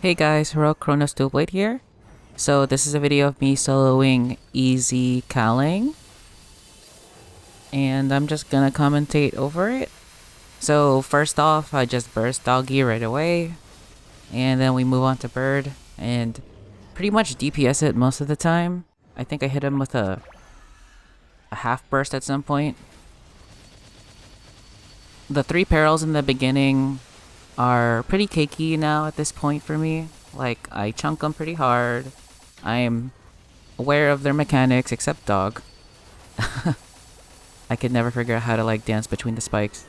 Hey guys, Heroic Chronos Duelblade here. So this is a video of me soloing Easy Calling, and I'm just gonna commentate over it. So first off, I just burst Doggy right away, and then we move on to Bird, and pretty much DPS it most of the time. I think I hit him with a half burst at some point. The 3 perils in the beginning are pretty cakey now at this point for me. Like, I chunk them pretty hard. I'm aware of their mechanics, except dog. I could never figure out how to like dance between the spikes.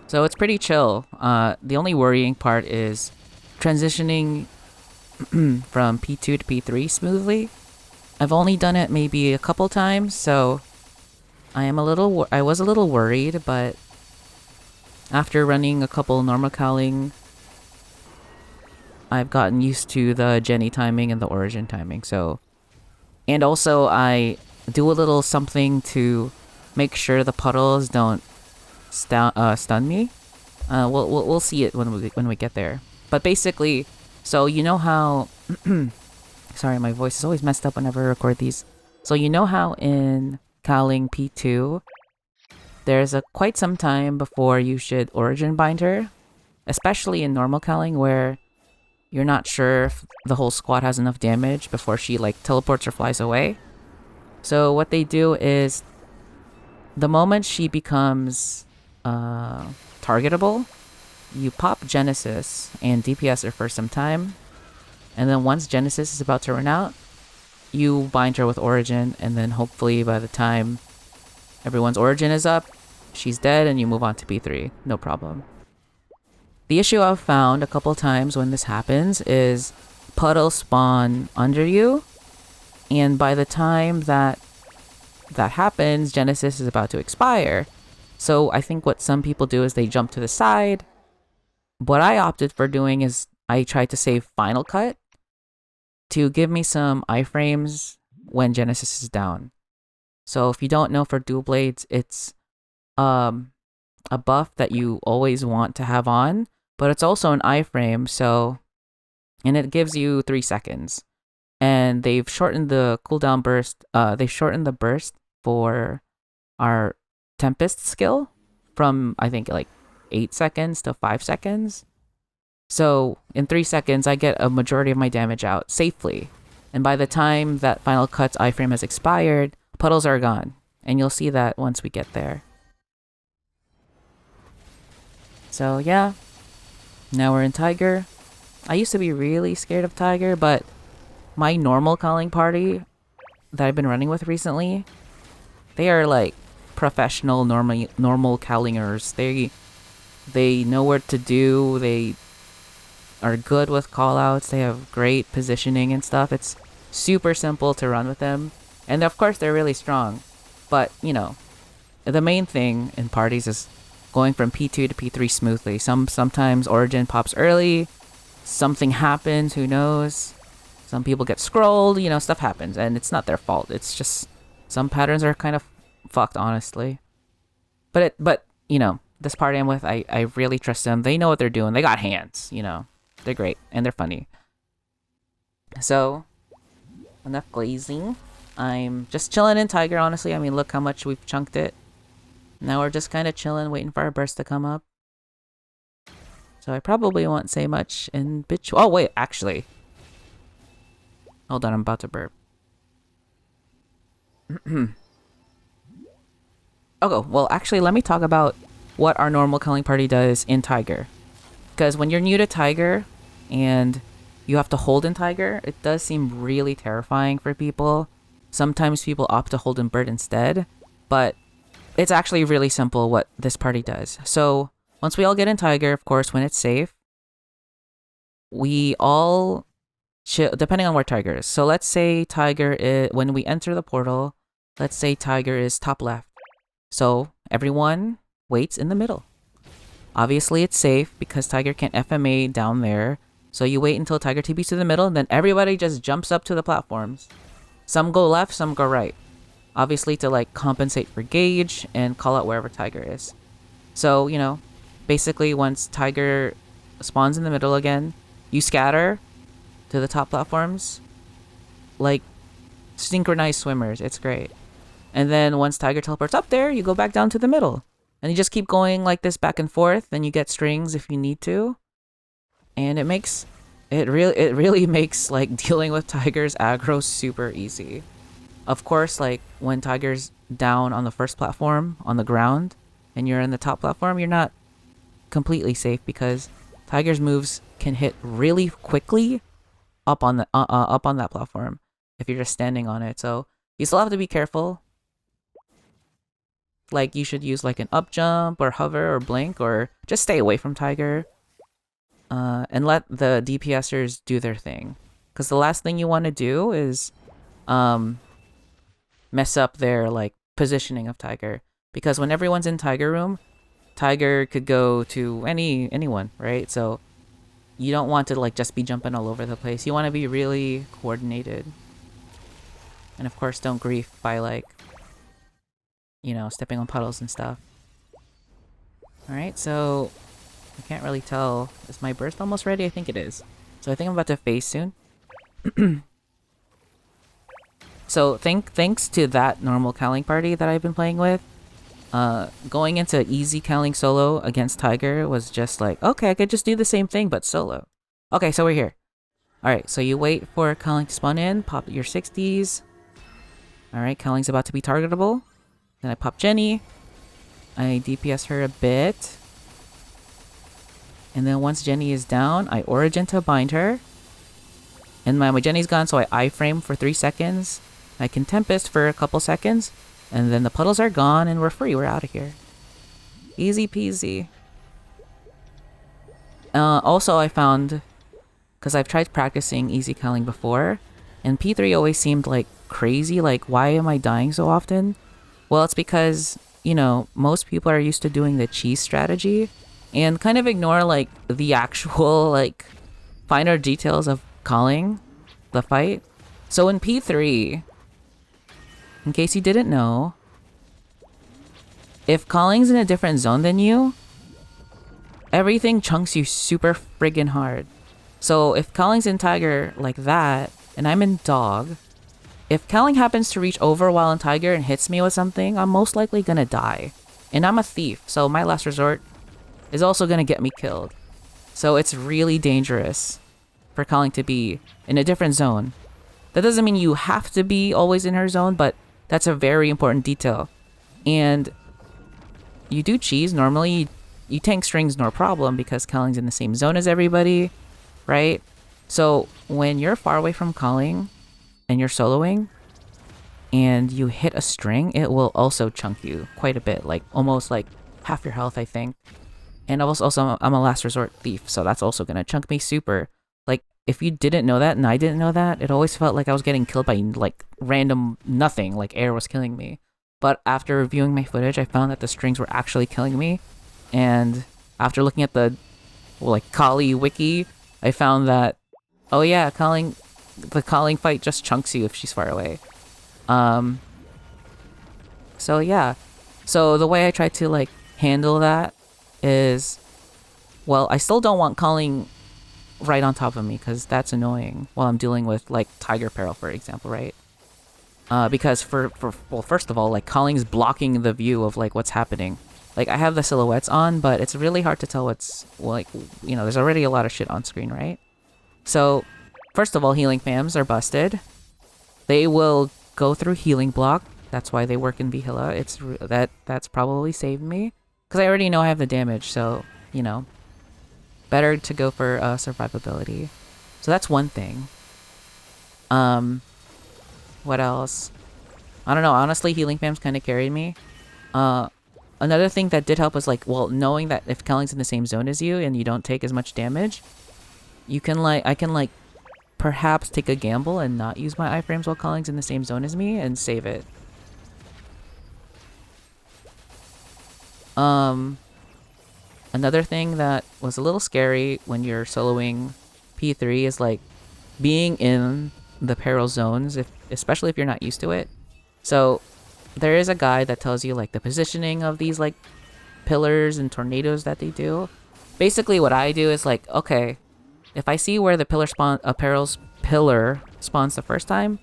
So it's pretty chill. The only worrying part is transitioning from P2 to P3 smoothly. I've only done it maybe a couple times, so I was a little worried, but after running a couple normal calling, I've gotten used to the Jenny timing and the origin timing. And also I do a little something to make sure the puddles don't stun me. We'll see it when we get there. But basically, so you know how sorry, my voice is always messed up whenever I record these. So you know how in calling P2 there's quite some time before you should origin bind her, especially in normal calling where you're not sure if the whole squad has enough damage before she like teleports or flies away. So what they do is the moment she becomes targetable, you pop Genesis and DPS her for some time, and then once Genesis is about to run out, you bind her with origin, and then hopefully by the time everyone's origin is up, she's dead and you move on to P3. No problem. The issue I've found a couple times when this happens is puddles spawn under you, and by the time that happens, Genesis is about to expire. So I think what some people do is they jump to the side. What I opted for doing is I tried to save Final Cut to give me some iframes when Genesis is down. So if you don't know, for dual blades, it's a buff that you always want to have on, but it's also an iframe, and it gives you 3 seconds. And they've shortened the cooldown burst, they've shortened the burst for our Tempest skill from, I think, like 8 seconds to 5 seconds. So in 3 seconds, I get a majority of my damage out safely. And by the time that Final Cut's iframe has expired, puddles are gone. And you'll see that once we get there. So yeah, now we're in Tiger. I used to be really scared of Tiger, but my normal calling party that I've been running with recently, they are like professional normal callingers. They know what to do. They are good with callouts. They have great positioning and stuff. It's super simple to run with them. And of course they're really strong. But, you know, the main thing in parties is going from P2 to P3 smoothly. Sometimes origin pops early. Something happens, who knows? Some people get scrolled, stuff happens, and it's not their fault. It's just some patterns are kind of fucked, honestly. But this party I'm with, I really trust them. They know what they're doing. They got hands, They're great and they're funny. So, enough glazing. I'm just chilling in Tiger, honestly. I mean, look how much we've chunked it. Now we're just kind of chilling, waiting for our burst to come up. So I probably won't say much in bitch. Oh, wait, actually. Hold on, I'm about to burp. Okay, well, actually, let me talk about what our normal calling party does in Tiger. Because when you're new to Tiger and you have to hold in Tiger, it does seem really terrifying for people. Sometimes people opt to hold in Bird instead, but it's actually really simple what this party does. So once we all get in Tiger, of course, when it's safe, we all chill, depending on where Tiger is. So let's say Tiger is, when we enter the portal, let's say Tiger is top left. So everyone waits in the middle. Obviously, it's safe because Tiger can't FMA down there. So you wait until Tiger TPs to the middle, and then everybody just jumps up to the platforms. Some go left, some go right. Obviously to like compensate for gauge and call out wherever Tiger is. So, basically once Tiger spawns in the middle again, you scatter to the top platforms like synchronized swimmers. It's great. And then once Tiger teleports up there, you go back down to the middle. And you just keep going like this back and forth, then you get strings if you need to. And it really makes like dealing with Tiger's aggro super easy. Of course, like when Tiger's down on the first platform on the ground and you're in the top platform, you're not completely safe because Tiger's moves can hit really quickly up on that platform if you're just standing on it. So you still have to be careful. Like you should use like an up jump or hover or blink or just stay away from Tiger. And let the DPSers do their thing. Because the last thing you want to do is mess up their like positioning of Tiger. Because when everyone's in Tiger room, Tiger could go to anyone, right? So you don't want to like just be jumping all over the place. You want to be really coordinated. And of course, don't grief by like, you know, stepping on puddles and stuff. Alright, so I can't really tell. Is my burst almost ready? I think it is. So I think I'm about to phase soon. So thanks to that normal Cowling party that I've been playing with, going into easy Cowling solo against Tiger was just like, okay, I could just do the same thing but solo. Okay, so we're here. Alright, so you wait for Cowling to spawn in, pop your 60s. Alright, Cowling's about to be targetable. Then I pop Jenny. I DPS her a bit. And then once Jenny is down, I Origin to bind her. And my Jenny's gone, so I iframe for 3 seconds. I can Tempest for a couple seconds. And then the puddles are gone and we're free. We're out of here. Easy peasy. Also, I found, because I've tried practicing easy Cowling before, and P3 always seemed like crazy. Like, why am I dying so often? Well, it's because, you know, most people are used to doing the cheese strategy and kind of ignore like the actual like finer details of calling the fight. So in P3, in case you didn't know, if calling's in a different zone than you, everything chunks you super friggin' hard. So if calling's in Tiger like that, and I'm in Dog, if Cowling happens to reach over while in Tiger and hits me with something, I'm most likely gonna die. And I'm a thief, so my last resort is also gonna get me killed. So it's really dangerous for Cowling to be in a different zone. That doesn't mean you have to be always in her zone, but that's a very important detail. And you do cheese, normally you tank strings no problem because Cowling's in the same zone as everybody, right? So when you're far away from Cowling, and you're soloing, and you hit a string, it will also chunk you quite a bit, like almost like half your health, I think. And also, I'm a last resort thief, so that's also gonna chunk me super. Like, if you didn't know that and I didn't know that, it always felt like I was getting killed by like random nothing, like air was killing me. But after reviewing my footage, I found that the strings were actually killing me. And after looking at the like Kali wiki, I found that, oh yeah, the Cowling fight just chunks you if she's far away. So yeah. So the way I try to like handle that is, well, I still don't want Cowling right on top of me because that's annoying while I'm dealing with like Tiger Peril, for example, right? Because well, first of all, like Cowling's blocking the view of like what's happening. Like I have the silhouettes on, but it's really hard to tell what's like, you know, there's already a lot of shit on screen, right? So first of all, healing fams are busted. They will go through healing block. That's why they work in Vihila. That's probably saved me because I already know I have the damage. So you know, better to go for survivability. So that's one thing. What else? I don't know. Honestly, healing fams kind of carried me. Another thing that did help was like, well, knowing that if Cowling's in the same zone as you and you don't take as much damage, you can like I can like perhaps take a gamble and not use my iframes while Cowling's in the same zone as me and save it. Another thing that was a little scary when you're soloing P3 is like being in the peril zones, especially if you're not used to it. So there is a guide that tells you like the positioning of these like pillars and tornadoes that they do. Basically what I do is like, okay, if I see where the pillar spawns the first time,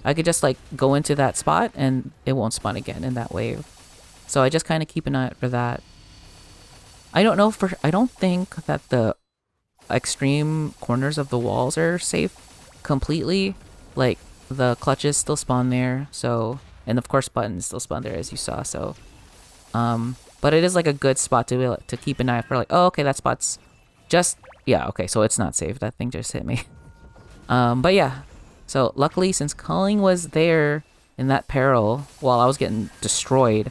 I could just like go into that spot and it won't spawn again in that wave. So I just kind of keep an eye out for that. I don't think that the extreme corners of the walls are safe completely. Like the clutches still spawn there, so, and of course buttons still spawn there as you saw. So but it is like a good spot to keep an eye out for, like, oh, okay, that spot's just, yeah, okay, so it's not safe. That thing just hit me. But yeah, so luckily, since Culling was there in that peril while I was getting destroyed,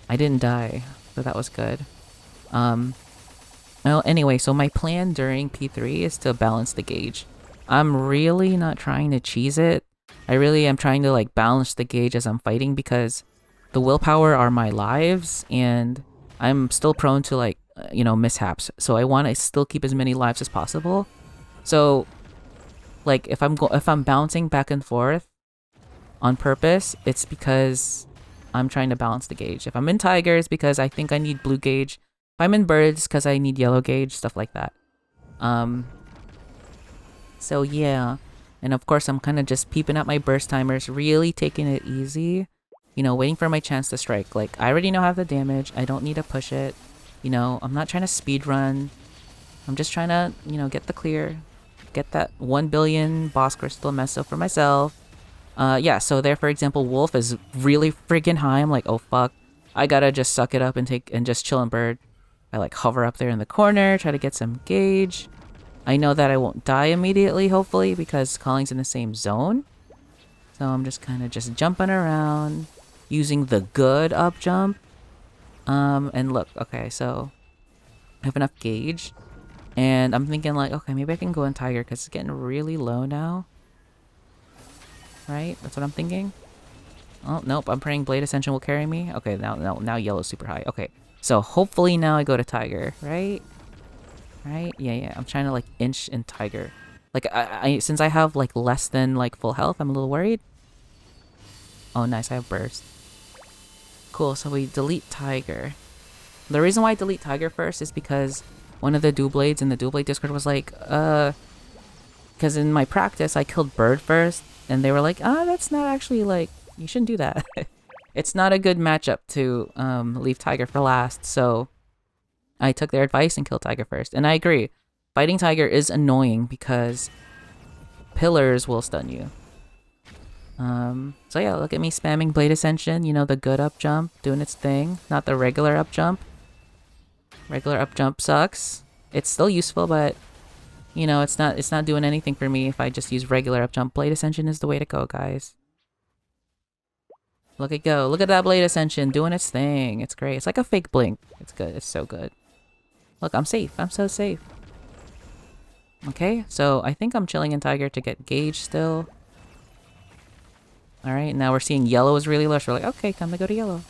I didn't die, so that was good. Well, anyway, so my plan during P3 is to balance the gauge. I'm really not trying to cheese it. I really am trying to like balance the gauge as I'm fighting, because the willpower are my lives and I'm still prone to like, mishaps. So I want to still keep as many lives as possible. So like if I'm bouncing back and forth on purpose, it's because I'm trying to balance the gauge. If I'm in tiger, it's because I think I need blue gauge. If I'm in birds, because I need yellow gauge, stuff like that. So yeah. And of course, I'm kind of just peeping at my burst timers, really taking it easy. Waiting for my chance to strike. Like, I already know I have the damage. I don't need to push it. I'm not trying to speed run. I'm just trying to, get the clear. Get that 1 billion boss crystal meso for myself. Yeah, so there, for example, Wolf is really freaking high. I'm like, oh fuck. I gotta just suck it up and just chill and bird. I like hover up there in the corner, try to get some gauge. I know that I won't die immediately, hopefully, because Calling's in the same zone. So I'm just kind of just jumping around, using the good up jump. And look, okay, so I have enough gauge. And I'm thinking like, okay, maybe I can go in tiger because it's getting really low now. Right? That's what I'm thinking. Oh, nope, I'm praying Blade Ascension will carry me. Okay, now yellow's super high. Okay, so hopefully now I go to tiger, right? Right? Yeah, I'm trying to like inch in tiger. Like, I since I have like less than like full health, I'm a little worried. Oh, nice, I have burst. Cool, so we delete tiger. The reason why I delete tiger first is because one of the Doublades in the Doublade Discord was like, because in my practice I killed bird first, and they were like, that's not actually like, you shouldn't do that. It's not a good matchup to leave tiger for last, so I took their advice and killed tiger first. And I agree, fighting tiger is annoying because pillars will stun you. So yeah, look at me spamming Blade Ascension, the good up jump, doing its thing, not the regular up jump. Regular up jump sucks. It's still useful, but it's not doing anything for me if I just use regular up jump. Blade Ascension is the way to go, guys. Look at go. Look at that Blade Ascension doing its thing. It's great. It's like a fake blink. It's good. It's so good. Look, I'm safe. I'm so safe. Okay, so I think I'm chilling in tiger to get gauge still. Alright, now we're seeing yellow is really low, so we're like, okay, time to go to yellow.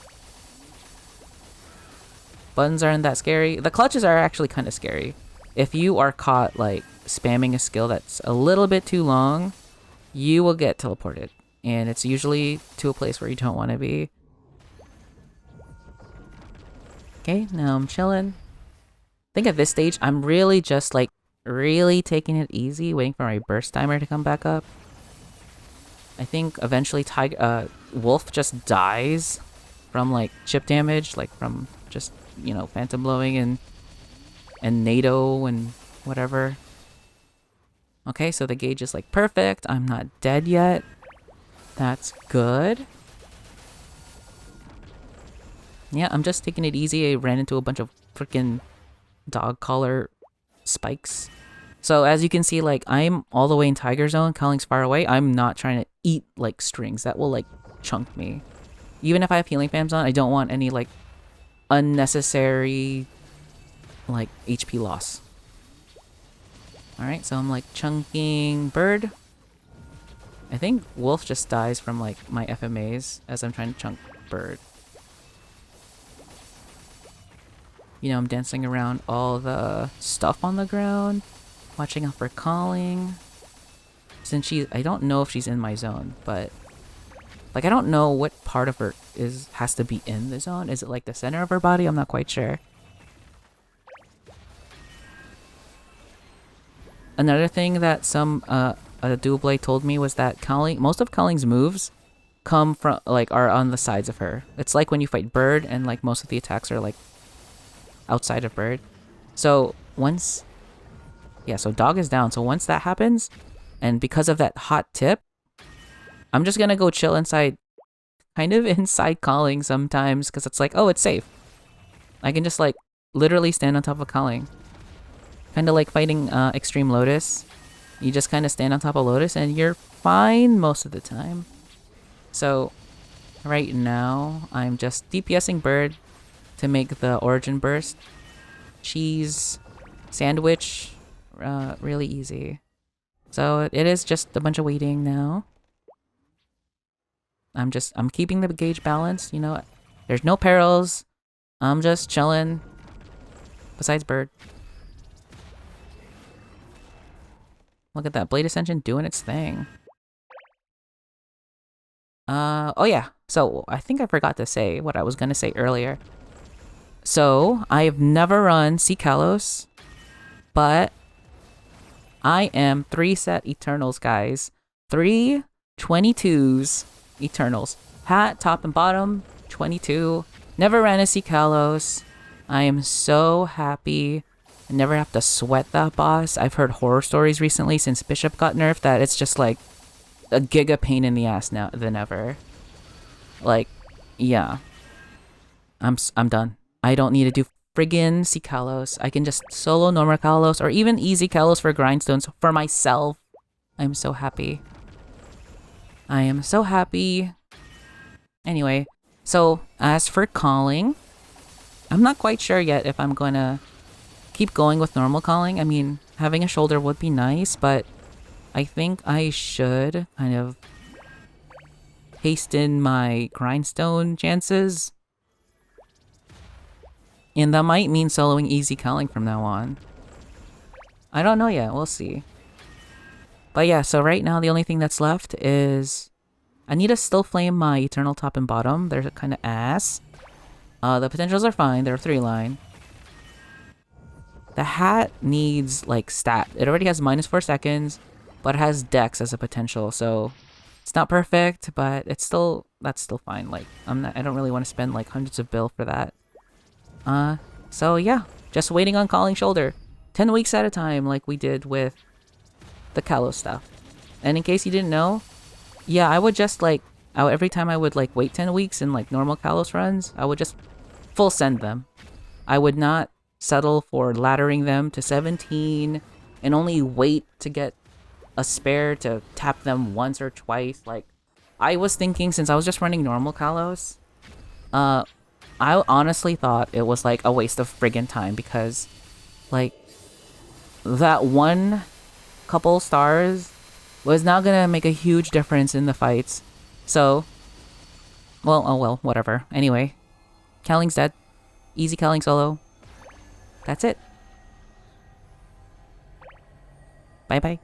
Buttons aren't that scary. The clutches are actually kind of scary. If you are caught, like, spamming a skill that's a little bit too long, you will get teleported. And it's usually to a place where you don't want to be. Okay, now I'm chilling. I think at this stage, I'm really just, like, really taking it easy, waiting for my burst timer to come back up. I think eventually Wolf just dies from like chip damage, like from just, phantom blowing and NATO and whatever. Okay, so the gauge is like perfect. I'm not dead yet. That's good. Yeah, I'm just taking it easy. I ran into a bunch of freaking dog collar spikes. So as you can see, like, I'm all the way in tiger zone. Calling's far away. I'm not trying to eat like strings. That will like chunk me. Even if I have healing fams on, I don't want any like unnecessary like HP loss. Alright, so I'm like chunking bird. I think Wolf just dies from like my FMAs as I'm trying to chunk bird. I'm dancing around all the stuff on the ground. Watching out for Calling. Since I don't know if she's in my zone, but like I don't know what part of her has to be in the zone. Is it like the center of her body? I'm not quite sure. Another thing that some a dual blade told me was that most of Cowling's moves come from like are on the sides of her. It's like when you fight Bird and like most of the attacks are like outside of Bird. So once so Dog is down. So once that happens, and because of that hot tip, I'm just gonna go chill inside, kind of inside Calling sometimes, because it's like, oh, it's safe. I can just like literally stand on top of Calling. Kind of like fighting Extreme Lotus. You just kind of stand on top of Lotus and you're fine most of the time. So right now, I'm just DPSing Bird to make the Origin Burst. Cheese Sandwich, really easy. So it is just a bunch of waiting now. I'm keeping the gauge balanced, you know. There's no perils. I'm just chilling. Besides Bird. Look at that Blade Ascension doing its thing. Oh yeah. So I think I forgot to say what I was gonna say earlier. So I've never run Sea Kalos, but I am 3 set Eternals, guys. 3 22s Eternals. Hat, top and bottom, 22. Never ran a Sea Kalos. I am so happy. I never have to sweat that boss. I've heard horror stories recently since Bishop got nerfed that it's just like a giga pain in the ass now than ever. Like, yeah. I'm done. I don't need to do friggin' Sea Kalos. I can just solo normal Kalos or even easy Kalos for grindstones for myself. I'm so happy. I am so happy. Anyway, so as for Calling, I'm not quite sure yet if I'm gonna keep going with normal Calling. I mean, having a shoulder would be nice, but I think I should kind of hasten my grindstone chances. And that might mean soloing easy Calling from now on. I don't know yet, we'll see. But yeah, so right now the only thing that's left is I need to still flame my Eternal top and bottom. They're kind of ass. The potentials are fine, they're 3-line. The hat needs like stat. It already has -4 seconds, but it has Dex as a potential, so it's not perfect, but that's still fine. Like I don't really want to spend like hundreds of bill for that. So yeah, just waiting on Calling shoulder. 10 weeks at a time like we did with the Kalos stuff. And in case you didn't know, yeah, I would just like every time I would like wait 10 weeks in like normal Kalos runs, I would just full send them. I would not settle for laddering them to 17 and only wait to get a spare to tap them once or twice. Like, I was thinking since I was just running normal Kalos, I honestly thought it was like a waste of friggin' time because like that one couple stars was not gonna make a huge difference in the fights. So, well, oh well, whatever. Anyway, Cowling's dead. Easy Cowling solo. That's it. Bye bye.